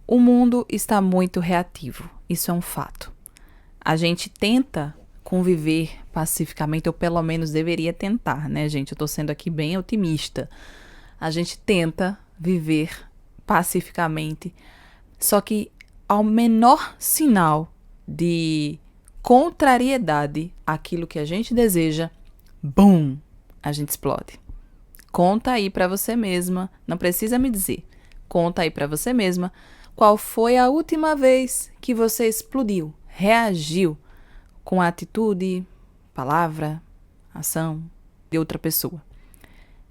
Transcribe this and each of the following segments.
O mundo está muito reativo, isso é um fato. A gente tenta conviver pacificamente, ou pelo menos deveria tentar, né, gente? Eu tô sendo aqui bem otimista. A gente tenta viver pacificamente, só que ao menor sinal de contrariedade àquilo que a gente deseja, bum, a gente explode. Conta aí pra você mesma, não precisa me dizer. Conta aí pra você mesma qual foi a última vez que você explodiu, reagiu com a atitude, palavra, ação de outra pessoa.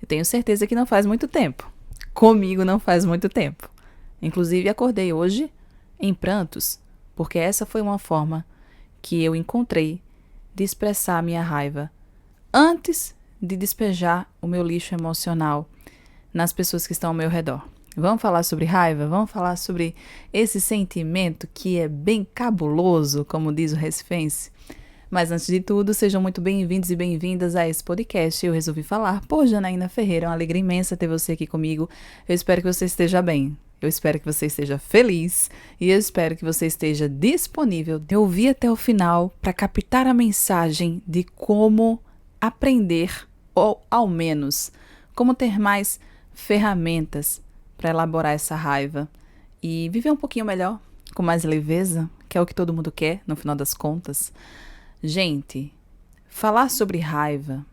Eu tenho certeza que não faz muito tempo. Comigo não faz muito tempo. Inclusive, acordei hoje em prantos, porque essa foi uma forma que eu encontrei de expressar a minha raiva antes de despejar o meu lixo emocional nas pessoas que estão ao meu redor. Vamos falar sobre raiva? Vamos falar sobre esse sentimento que é bem cabuloso, como diz o recifense? Mas antes de tudo, sejam muito bem-vindos e bem-vindas a esse podcast. Eu resolvi falar por Janaína Ferreira. É uma alegria imensa ter você aqui comigo. Eu espero que você esteja bem. Eu espero que você esteja feliz e eu espero que você esteja disponível de ouvir até o final para captar a mensagem de como aprender, ou ao menos, como ter mais ferramentas para elaborar essa raiva e viver um pouquinho melhor, com mais leveza, que é o que todo mundo quer, no final das contas. Gente, falar sobre raiva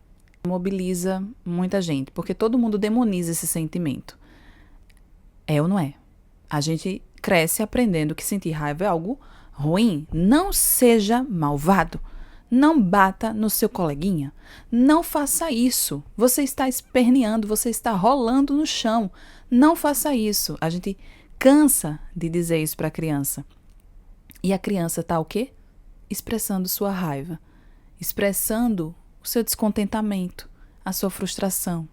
mobiliza muita gente, porque todo mundo demoniza esse sentimento. É ou não é? A gente cresce aprendendo que sentir raiva é algo ruim. Não seja malvado. Não bata no seu coleguinha. Não faça isso. Você está esperneando, você está rolando no chão. Não faça isso. A gente cansa de dizer isso para a criança. E a criança está o quê? Expressando sua raiva. Expressando o seu descontentamento, a sua frustração.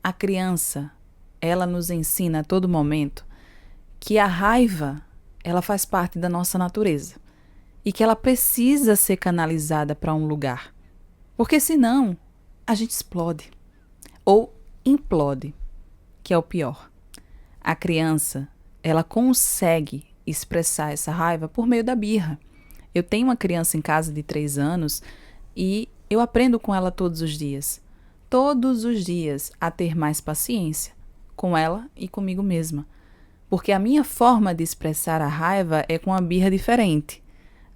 A criança, ela nos ensina a todo momento que a raiva, ela faz parte da nossa natureza e que ela precisa ser canalizada para um lugar, porque senão a gente explode ou implode, que é o pior. A criança, ela consegue expressar essa raiva por meio da birra. Eu tenho uma criança em casa de 3 anos e eu aprendo com ela todos os dias, a ter mais paciência com ela e comigo mesma. Porque a minha forma de expressar a raiva é com uma birra diferente.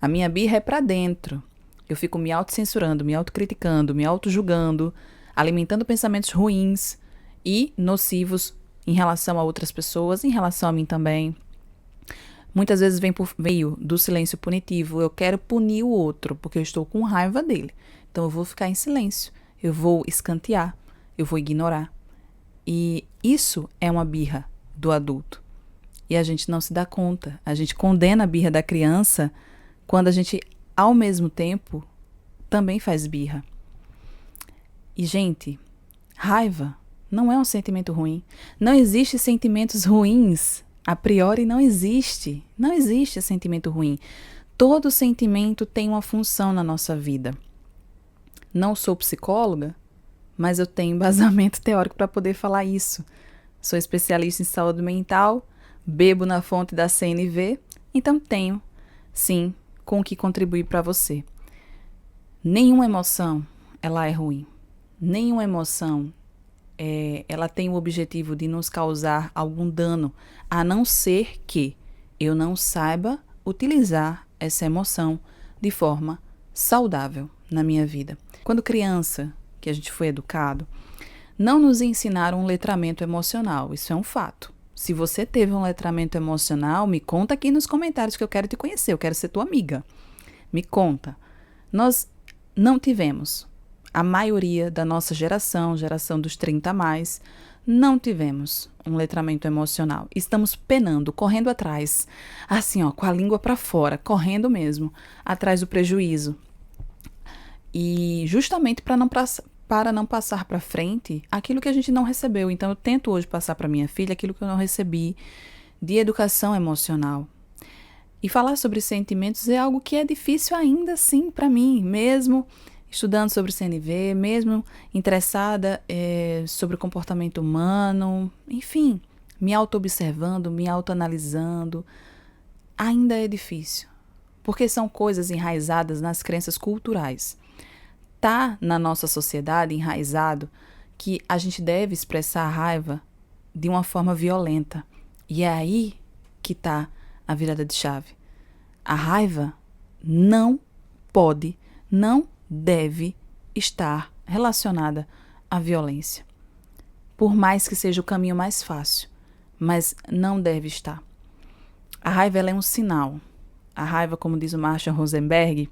A minha birra é pra dentro. Eu fico me autocensurando, me autocriticando, me autojulgando, alimentando pensamentos ruins e nocivos em relação a outras pessoas, em relação a mim também. Muitas vezes vem por meio do silêncio punitivo. Eu quero punir o outro, porque eu estou com raiva dele. Então eu vou ficar em silêncio. Eu vou escantear. Eu vou ignorar. E isso é uma birra do adulto. E a gente não se dá conta. A gente condena a birra da criança quando a gente, ao mesmo tempo, também faz birra. E, gente, raiva não é um sentimento ruim. Não existe sentimentos ruins. A priori não existe. Não existe sentimento ruim. Todo sentimento tem uma função na nossa vida. Não sou psicóloga, mas eu tenho embasamento teórico para poder falar isso. Sou especialista em saúde mental, bebo na fonte da CNV, então tenho, sim, com o que contribuir para você. Nenhuma emoção, ela é ruim. Nenhuma emoção, ela tem o objetivo de nos causar algum dano, a não ser que eu não saiba utilizar essa emoção de forma saudável na minha vida. Quando criança, que a gente foi educado, não nos ensinaram um letramento emocional, isso é um fato. Se você teve um letramento emocional, me conta aqui nos comentários que eu quero te conhecer, eu quero ser tua amiga. Me conta. Nós não tivemos. A maioria da nossa geração dos 30 a mais, não tivemos um letramento emocional. Estamos penando, correndo atrás, assim, ó, com a língua para fora, correndo mesmo, atrás do prejuízo. E justamente para não passar para frente aquilo que a gente não recebeu. Então, eu tento hoje passar para minha filha aquilo que eu não recebi de educação emocional. E falar sobre sentimentos é algo que é difícil ainda assim para mim, mesmo estudando sobre CNV, mesmo interessada sobre o comportamento humano, enfim, me auto-observando, me auto-analisando, ainda é difícil. Porque são coisas enraizadas nas crenças culturais. Tá na nossa sociedade enraizado que a gente deve expressar a raiva de uma forma violenta. E é aí que tá a virada de chave. A raiva não pode, não deve estar relacionada à violência. Por mais que seja o caminho mais fácil, mas não deve estar. A raiva ela é um sinal. A raiva, como diz o Marshall Rosenberg,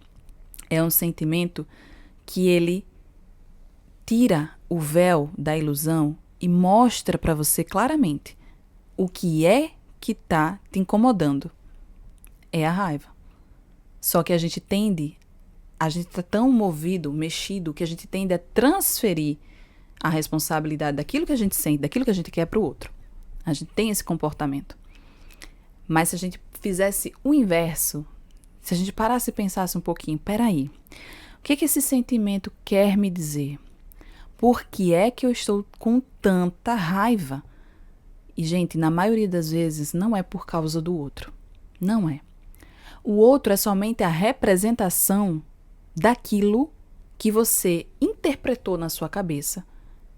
é um sentimento que ele tira o véu da ilusão e mostra para você claramente o que é que está te incomodando. É a raiva. Só que a gente está tão movido, mexido, que a gente tende a transferir a responsabilidade daquilo que a gente sente, daquilo que a gente quer para o outro. A gente tem esse comportamento. Mas se a gente fizesse o inverso, se a gente parasse e pensasse um pouquinho, peraí, o que esse sentimento quer me dizer? Por que é que eu estou com tanta raiva? E, gente, na maioria das vezes não é por causa do outro. Não é. O outro é somente a representação daquilo que você interpretou na sua cabeça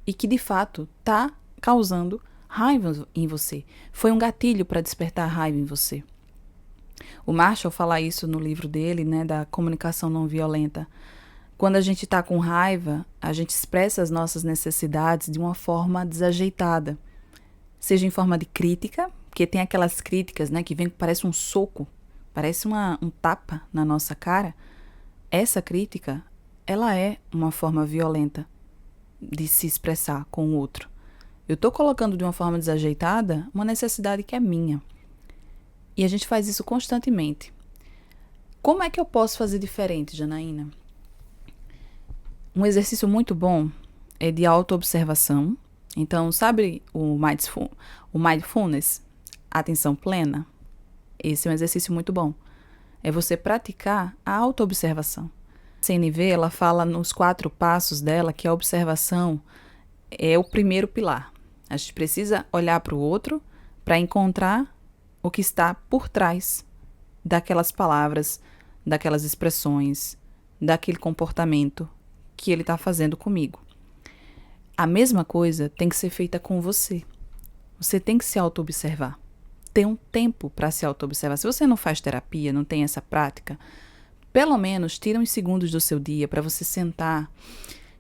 e que, de fato, está causando raiva em você. Foi um gatilho para despertar raiva em você. O Marshall fala isso no livro dele, né, da comunicação não violenta. Quando a gente está com raiva, a gente expressa as nossas necessidades de uma forma desajeitada. Seja em forma de crítica, porque tem aquelas críticas, né, que vem, parece um soco, parece um tapa na nossa cara. Essa crítica, ela é uma forma violenta de se expressar com o outro. Eu estou colocando de uma forma desajeitada uma necessidade que é minha. E a gente faz isso constantemente. Como é que eu posso fazer diferente, Janaína? Um exercício muito bom é de autoobservação. Então, sabe o mindfulness? Atenção plena? Esse é um exercício muito bom. É você praticar a autoobservação. A CNV, ela fala nos 4 passos dela que a observação é o primeiro pilar. A gente precisa olhar para o outro para encontrar o que está por trás daquelas palavras, daquelas expressões, daquele comportamento que ele está fazendo comigo. A mesma coisa tem que ser feita com você. Você tem que se auto-observar. Ter um tempo para se auto-observar. Se você não faz terapia, não tem essa prática, pelo menos tira uns segundos do seu dia para você sentar,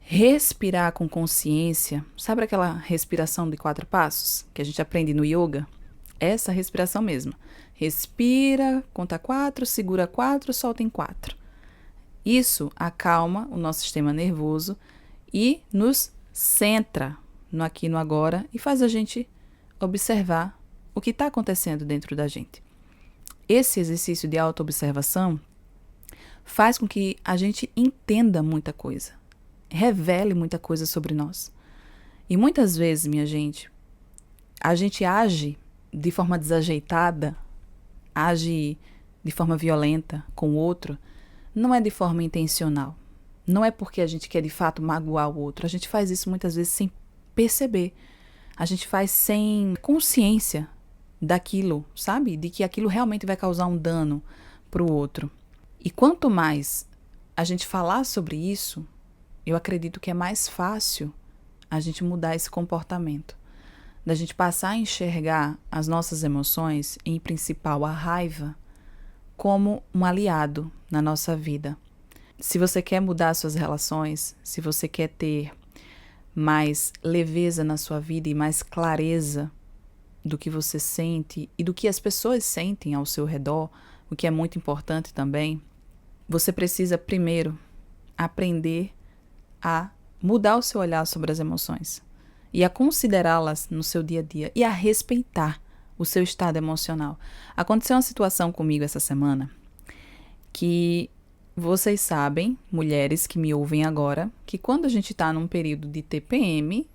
respirar com consciência. Sabe aquela respiração de 4 passos que a gente aprende no yoga? Essa respiração mesmo. Respira, conta 4, segura 4, solta em 4. Isso acalma o nosso sistema nervoso e nos centra no aqui e no agora e faz a gente observar o que está acontecendo dentro da gente. Esse exercício de autoobservação faz com que a gente entenda muita coisa, revele muita coisa sobre nós. E muitas vezes, minha gente, a gente age de forma desajeitada, age de forma violenta com o outro, não é de forma intencional. Não é porque a gente quer de fato magoar o outro. A gente faz isso muitas vezes sem perceber. A gente faz sem consciência daquilo, sabe? De que aquilo realmente vai causar um dano para o outro. E quanto mais a gente falar sobre isso, eu acredito que é mais fácil a gente mudar esse comportamento. Da gente passar a enxergar as nossas emoções, em principal a raiva, como um aliado na nossa vida. Se você quer mudar suas relações, se você quer ter mais leveza na sua vida e mais clareza do que você sente e do que as pessoas sentem ao seu redor, o que é muito importante também, você precisa primeiro aprender a mudar o seu olhar sobre as emoções e a considerá-las no seu dia a dia e a respeitar o seu estado emocional. Aconteceu uma situação comigo essa semana que vocês sabem, mulheres que me ouvem agora, que quando a gente está num período de TPM,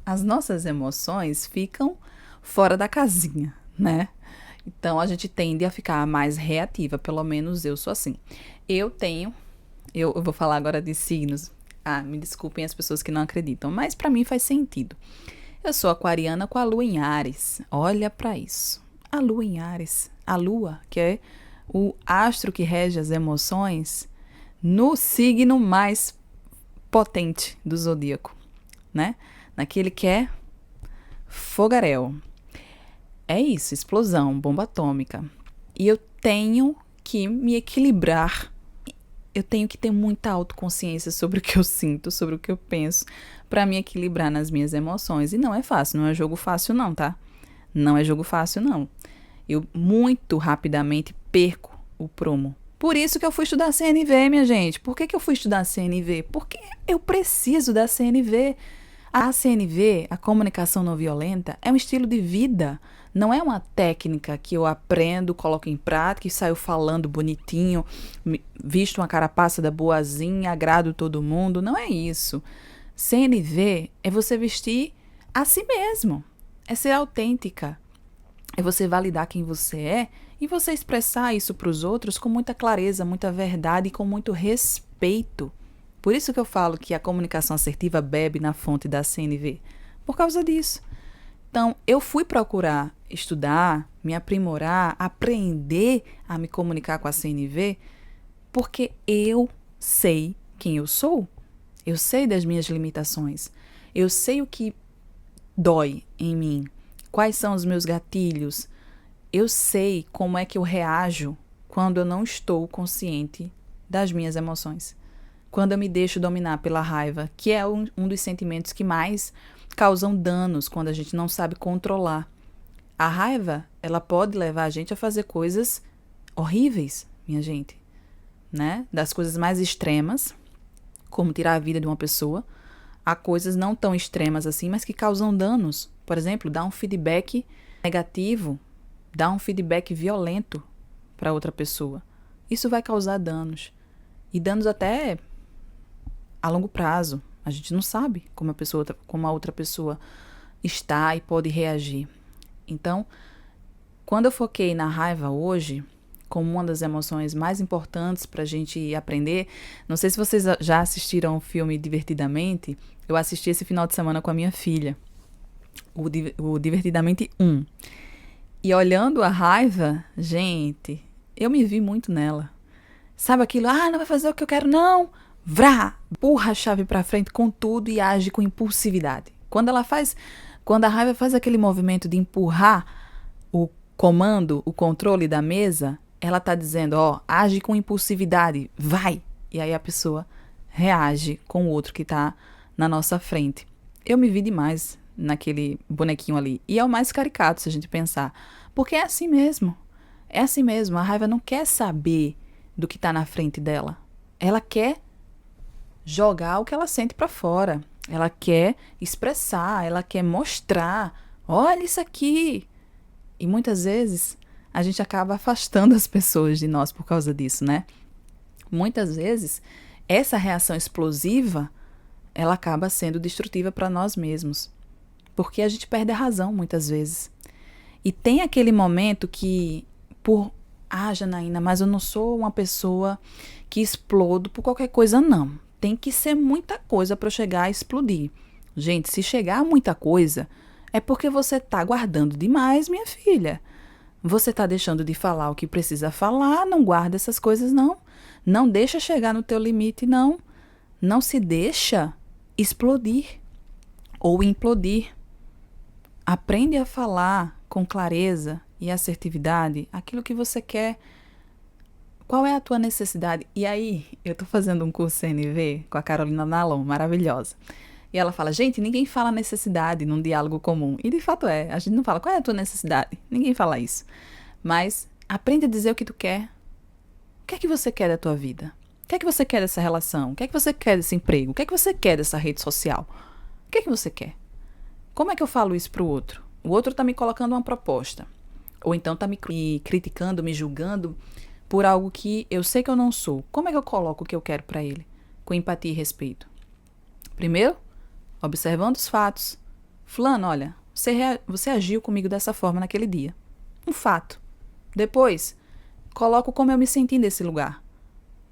as nossas emoções ficam fora da casinha, né? Então a gente tende a ficar mais reativa, pelo menos eu sou assim. Eu vou falar agora de signos. Me desculpem as pessoas que não acreditam, mas para mim faz sentido. Eu sou aquariana com a lua em Áries. Olha para isso. A lua em Áries. A lua, que é o astro que rege as emoções, no signo mais potente do zodíaco, né? Naquele que é fogaréu. É isso, explosão, bomba atômica. E eu tenho que me equilibrar. Eu tenho que ter muita autoconsciência sobre o que eu sinto, sobre o que eu penso, para me equilibrar nas minhas emoções. E não é fácil, não é jogo fácil não, tá? Não é jogo fácil não. Eu muito rapidamente perco o prumo. Por isso que eu fui estudar CNV, minha gente. Por que eu fui estudar CNV? Porque eu preciso da CNV. A CNV, a comunicação não violenta, é um estilo de vida. Não é uma técnica que eu aprendo, coloco em prática e saio falando bonitinho, visto uma carapaça da boazinha, agrado todo mundo. Não é isso. CNV é você vestir a si mesmo. É ser autêntica. É você validar quem você é e você expressar isso para os outros com muita clareza, muita verdade e com muito respeito. Por isso que eu falo que a comunicação assertiva bebe na fonte da CNV. Por causa disso. Então, eu fui procurar estudar, me aprimorar, aprender a me comunicar com a CNV, porque eu sei quem eu sou. Eu sei das minhas limitações. Eu sei o que dói em mim. Quais são os meus gatilhos? Eu sei como é que eu reajo quando eu não estou consciente das minhas emoções. Quando eu me deixo dominar pela raiva, que é um dos sentimentos que mais causam danos quando a gente não sabe controlar. A raiva, ela pode levar a gente a fazer coisas horríveis, minha gente, né? Das coisas mais extremas, como tirar a vida de uma pessoa, a coisas não tão extremas assim, mas que causam danos. Por exemplo, dar um feedback negativo, dar um feedback violento para outra pessoa. Isso vai causar danos. E danos até a longo prazo. A gente não sabe como a outra pessoa está e pode reagir. Então, quando eu foquei na raiva hoje, como uma das emoções mais importantes para a gente aprender, não sei se vocês já assistiram o filme Divertidamente, eu assisti esse final de semana com a minha filha, o Divertidamente 1. E olhando a raiva, gente, eu me vi muito nela. Sabe aquilo? Não vai fazer o que eu quero, não! Vrá! Empurra a chave para frente com tudo e age com impulsividade. Quando a raiva faz aquele movimento de empurrar o comando, o controle da mesa, ela tá dizendo, age com impulsividade, vai! E aí a pessoa reage com o outro que tá na nossa frente. Eu me vi demais naquele bonequinho ali. E é o mais caricato, se a gente pensar. Porque é assim mesmo. É assim mesmo. A raiva não quer saber do que tá na frente dela. Ela quer jogar o que ela sente para fora. Ela quer expressar, ela quer mostrar. Olha isso aqui! E muitas vezes a gente acaba afastando as pessoas de nós por causa disso, né? Muitas vezes essa reação explosiva, ela acaba sendo destrutiva para nós mesmos. Porque a gente perde a razão muitas vezes. E tem aquele momento que, Janaína, mas eu não sou uma pessoa que explodo por qualquer coisa, não. Tem que ser muita coisa para eu chegar a explodir. Gente, se chegar a muita coisa, é porque você está guardando demais, minha filha. Você está deixando de falar o que precisa falar, não guarda essas coisas, não. Não deixa chegar no teu limite, não. Não se deixa explodir ou implodir. Aprende a falar com clareza e assertividade aquilo que você quer. Qual é a tua necessidade? E aí, eu tô fazendo um curso CNV com a Carolina Nalon, maravilhosa. E ela fala, gente, ninguém fala necessidade num diálogo comum. E de fato é, a gente não fala, qual é a tua necessidade? Ninguém fala isso. Mas aprende a dizer o que tu quer. O que é que você quer da tua vida? O que é que você quer dessa relação? O que é que você quer desse emprego? O que é que você quer dessa rede social? O que é que você quer? Como é que eu falo isso pro outro? O outro tá me colocando uma proposta. Ou então tá me criticando, me julgando por algo que eu sei que eu não sou. Como é que eu coloco o que eu quero para ele? Com empatia e respeito. Primeiro, observando os fatos. Fulano, olha, você agiu comigo dessa forma naquele dia. Um fato. Depois, coloco como eu me senti nesse lugar.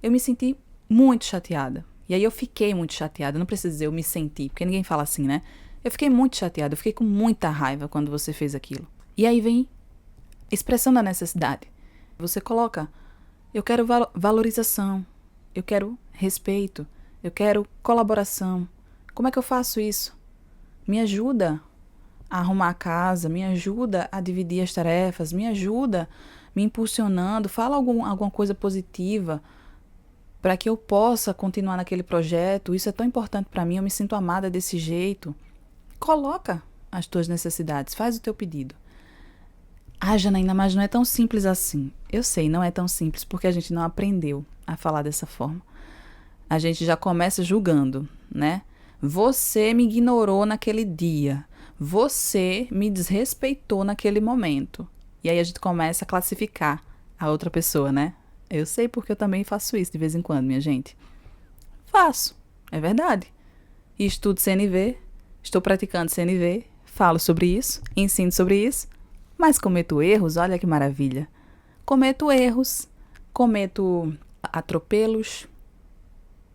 Eu me senti muito chateada. E aí eu fiquei muito chateada. Não preciso dizer eu me senti, porque ninguém fala assim, né? Eu fiquei muito chateada, eu fiquei com muita raiva quando você fez aquilo. E aí vem expressão da necessidade. Você coloca, eu quero valorização, eu quero respeito, eu quero colaboração. Como é que eu faço isso? Me ajuda a arrumar a casa, me ajuda a dividir as tarefas, me ajuda me impulsionando, fala alguma coisa positiva para que eu possa continuar naquele projeto. Isso é tão importante para mim, eu me sinto amada desse jeito. Coloca as tuas necessidades, faz o teu pedido. Ah, Janaína, mas não é tão simples assim. Eu sei, não é tão simples porque a gente não aprendeu a falar dessa forma. A gente já começa julgando, né? Você me ignorou naquele dia. Você me desrespeitou naquele momento. E aí a gente começa a classificar a outra pessoa, né? Eu sei porque eu também faço isso de vez em quando, minha gente. Faço, é verdade. Estudo CNV, estou praticando CNV, falo sobre isso, ensino sobre isso, mas cometo erros, olha que maravilha. Cometo erros, cometo atropelos,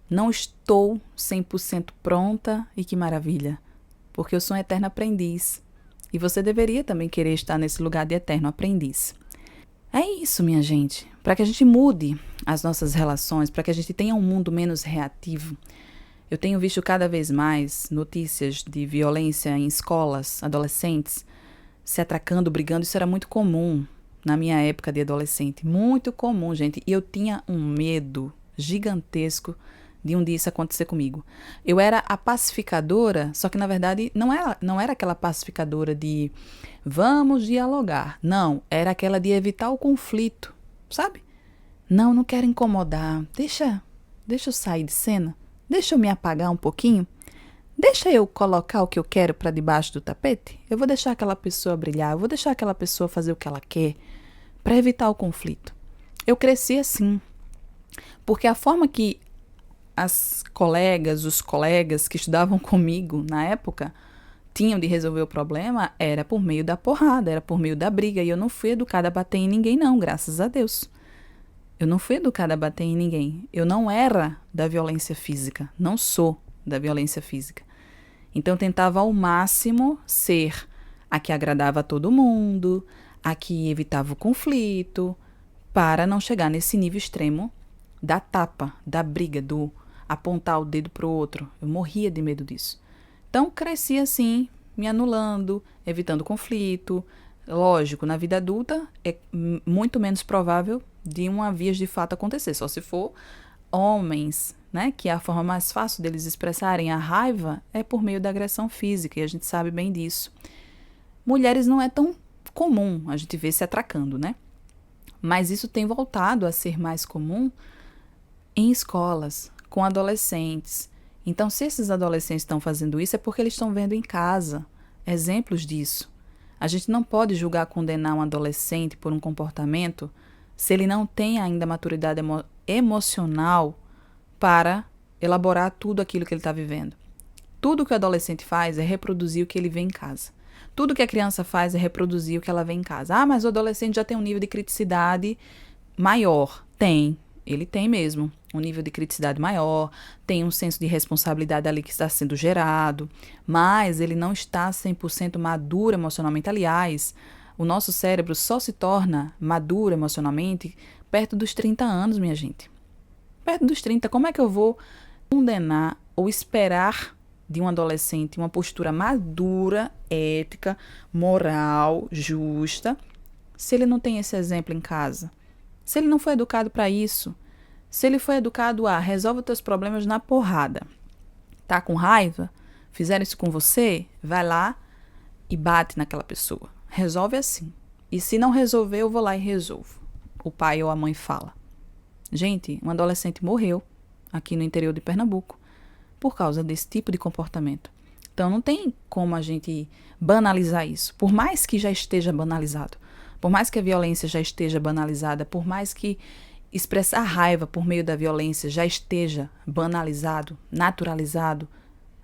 não estou 100% pronta e que maravilha, porque eu sou um eterno aprendiz. E você deveria também querer estar nesse lugar de eterno aprendiz. É isso, minha gente. Para que a gente mude as nossas relações, para que a gente tenha um mundo menos reativo, eu tenho visto cada vez mais notícias de violência em escolas, adolescentes se atracando, brigando. Isso era muito comum na minha época de adolescente. Muito comum, gente. E eu tinha um medo gigantesco de um dia isso acontecer comigo. Eu era a pacificadora, só que na verdade não era aquela pacificadora de vamos dialogar. Não, era aquela de evitar o conflito, sabe? Não quero incomodar. Deixa eu sair de cena. Deixa eu me apagar um pouquinho. Deixa eu colocar o que eu quero para debaixo do tapete. Eu vou deixar aquela pessoa brilhar, eu vou deixar aquela pessoa fazer o que ela quer para evitar o conflito. Eu cresci assim, porque a forma que as colegas, os colegas que estudavam comigo na época tinham de resolver o problema era por meio da porrada, era por meio da briga. E eu não fui educada a bater em ninguém, não, graças a Deus. Eu não fui educada a bater em ninguém. Eu não era da violência física, não sou da violência física. Então eu tentava ao máximo ser a que agradava a todo mundo, a que evitava o conflito, para não chegar nesse nível extremo da tapa, da briga, do apontar o dedo para o outro. Eu morria de medo disso. Então, cresci assim, me anulando, evitando conflito. Lógico, na vida adulta é muito menos provável de uma vias de fato acontecer, só se for homens, né? Que a forma mais fácil deles expressarem a raiva é por meio da agressão física, e a gente sabe bem disso. Mulheres não é tão comum a gente ver se atracando, né? Mas isso tem voltado a ser mais comum em escolas, com adolescentes. Então, se esses adolescentes estão fazendo isso, é porque eles estão vendo em casa exemplos disso. A gente não pode julgar, condenar um adolescente por um comportamento se ele não tem ainda maturidade emocional para elaborar tudo aquilo que ele está vivendo. Tudo que o adolescente faz é reproduzir o que ele vê em casa. Tudo que a criança faz é reproduzir o que ela vê em casa. Ah, mas o adolescente já tem um nível de criticidade maior. Tem. Ele tem mesmo um nível de criticidade maior, tem um senso de responsabilidade ali que está sendo gerado, mas ele não está 100% maduro emocionalmente. Aliás, o nosso cérebro só se torna maduro emocionalmente perto dos 30 anos, minha gente. Perto dos 30, como é que eu vou condenar ou esperar de um adolescente uma postura madura, ética, moral, justa, se ele não tem esse exemplo em casa? Se ele não foi educado para isso, se ele foi educado a resolve os teus problemas na porrada, tá com raiva, fizeram isso com você, vai lá e bate naquela pessoa. Resolve assim. E se não resolver, eu vou lá e resolvo. O pai ou a mãe fala. Gente, um adolescente morreu aqui no interior de Pernambuco por causa desse tipo de comportamento. Então não tem como a gente banalizar isso. Por mais que já esteja banalizado, por mais que a violência já esteja banalizada, por mais que expressar raiva por meio da violência já esteja banalizado, naturalizado,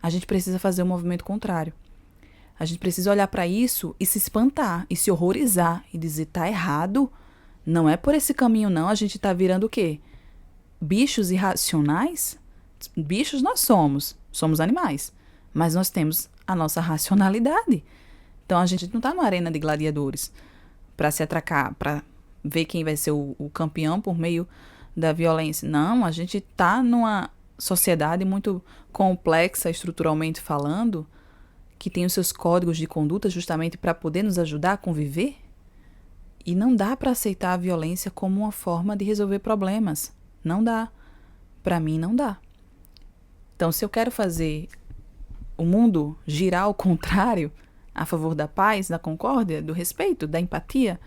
a gente precisa fazer um movimento contrário. A gente precisa olhar para isso e se espantar, e se horrorizar, e dizer, tá errado, não é por esse caminho não, a gente tá virando o quê? Bichos irracionais? Bichos nós somos animais, mas nós temos a nossa racionalidade. Então a gente não está numa arena de gladiadores para se atracar, para ver quem vai ser o campeão por meio da violência. Não, a gente está numa sociedade muito complexa estruturalmente falando, que tem os seus códigos de conduta justamente para poder nos ajudar a conviver. E não dá para aceitar a violência como uma forma de resolver problemas. Não dá. Para mim, não dá. Então, se eu quero fazer o mundo girar ao contrário, a favor da paz, da concórdia, do respeito, da empatia,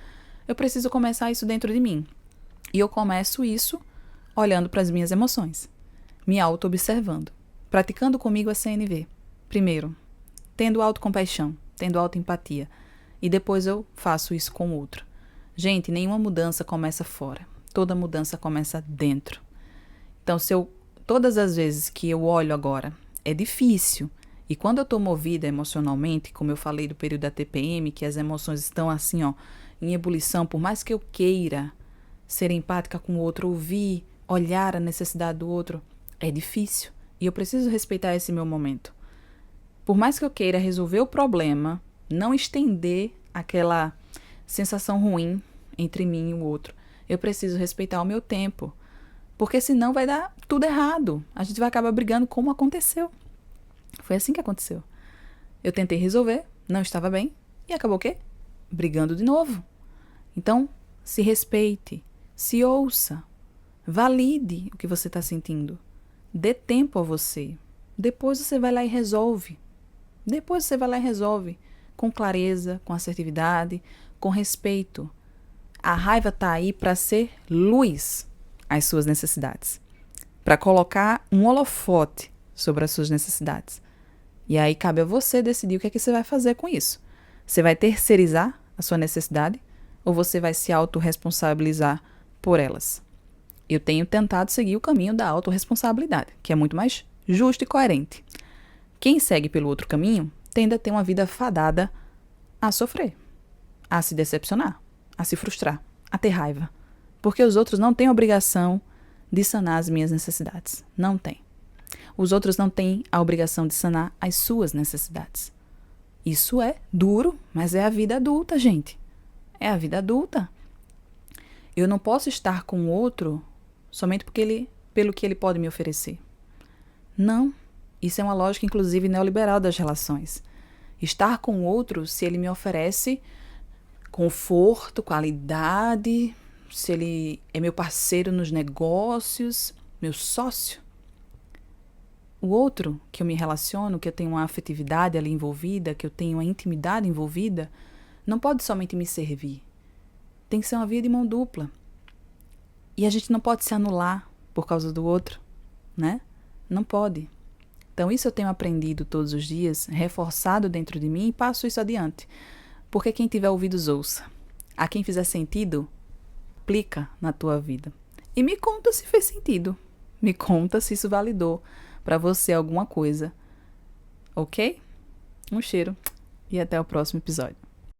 eu preciso começar isso dentro de mim. E eu começo isso olhando para as minhas emoções, me auto-observando, praticando comigo a CNV. Primeiro, tendo autocompaixão, tendo autoempatia. E depois eu faço isso com o outro. Gente, nenhuma mudança começa fora. Toda mudança começa dentro. Então, todas as vezes que eu olho agora, é difícil. E quando eu estou movida emocionalmente, como eu falei do período da TPM, que as emoções estão assim, ó, em ebulição, por mais que eu queira ser empática com o outro, ouvir, olhar a necessidade do outro, é difícil. E eu preciso respeitar esse meu momento. Por mais que eu queira resolver o problema, não estender aquela sensação ruim entre mim e o outro, eu preciso respeitar o meu tempo. Porque senão vai dar tudo errado. A gente vai acabar brigando como aconteceu. Foi assim que aconteceu. Eu tentei resolver, não estava bem, e acabou o quê? Brigando de novo. Então, se respeite, se ouça, valide o que você está sentindo. Dê tempo a você. Depois você vai lá e resolve. Depois você vai lá e resolve. Com clareza, com assertividade, com respeito. A raiva está aí para ser luz às suas necessidades. Para colocar um holofote sobre as suas necessidades. E aí cabe a você decidir o que é que você vai fazer com isso. Você vai terceirizar a sua necessidade ou você vai se autorresponsabilizar por elas? Eu tenho tentado seguir o caminho da autorresponsabilidade, que é muito mais justo e coerente. Quem segue pelo outro caminho tende a ter uma vida fadada a sofrer, a se decepcionar, a se frustrar, a ter raiva. Porque os outros não têm obrigação de sanar as minhas necessidades. Não tem. Os outros não têm a obrigação de sanar as suas necessidades. Isso é duro, mas é a vida adulta, gente. É a vida adulta. Eu não posso estar com o outro somente pelo que ele pode me oferecer. Não. Isso é uma lógica, inclusive, neoliberal das relações. Estar com o outro se ele me oferece conforto, qualidade, se ele é meu parceiro nos negócios, meu sócio. O outro que eu me relaciono, que eu tenho uma afetividade ali envolvida, que eu tenho uma intimidade envolvida, não pode somente me servir. Tem que ser uma via de mão dupla. E a gente não pode se anular por causa do outro, né? Não pode. Então isso eu tenho aprendido todos os dias, reforçado dentro de mim e passo isso adiante. Porque quem tiver ouvidos ouça. A quem fizer sentido, aplica na tua vida. E me conta se fez sentido. Me conta se isso validou para você alguma coisa. Ok? Um cheiro e até o próximo episódio.